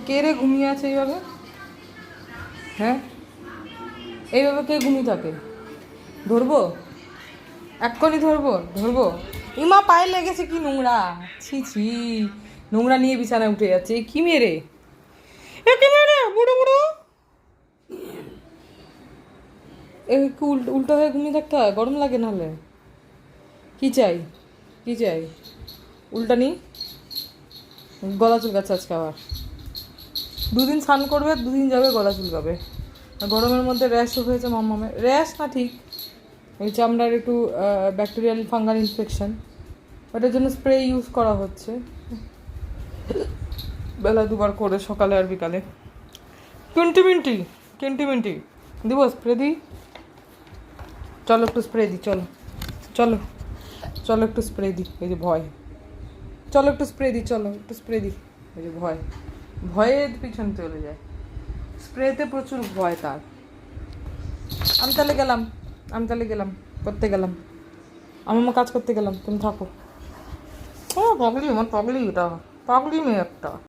কে রে ঘুমিয়ে আছে এইভাবে? হ্যাঁ, এইভাবে কে ঘুমিয়ে থাকে? ধরবো, এক্ষুনি ধরবো ধরবো। ইমা পায়ে লেগেছে, কি নোংরা! ছি ছি, নোংরা নিয়ে বিছানায় উঠে যাচ্ছে। এই কি মেরে, এ কি মেরে বুড়ো বুড়ো! এ কি উল্টো হয়ে ঘুমিয়ে থাকতে হয়? গরম লাগে নাহলে। কি চাই, কি চাই? উল্টা নি, গলা চুলকাচ্ছে আজকে আবার। দুদিন স্নান করবে, দুদিন যাবে গলা চুলকাবে। আর গরমের মধ্যে র্যাশও হয়েছে মাম্মামের। র্যাশ না ঠিক, এই চামড়ার একটু ব্যাকটেরিয়াল ফাঙ্গাল ইনফেকশন, ওটার জন্য স্প্রে ইউজ করা হচ্ছে বেলা দুবার করে, সকালে আর বিকালে। 20 মিনিট দিব স্প্রে দিই। চলো একটু স্প্রে দিই, চলো চলো চলো একটু স্প্রে দিই, এই যে ভয়। চলো একটু স্প্রে দিই, চলো একটু স্প্রে দিই। এই যে ভয়, ভয়ে পিছন চলে যায়। স্প্রেতে প্রচুর ভয় তার। আমি তাহলে গেলাম, করতে গেলাম। আমার কাজ করতে গেলাম, তুমি থাকো। ও পাগলি, আমার পাগলি, এটা পাগলি মেয়ে একটা।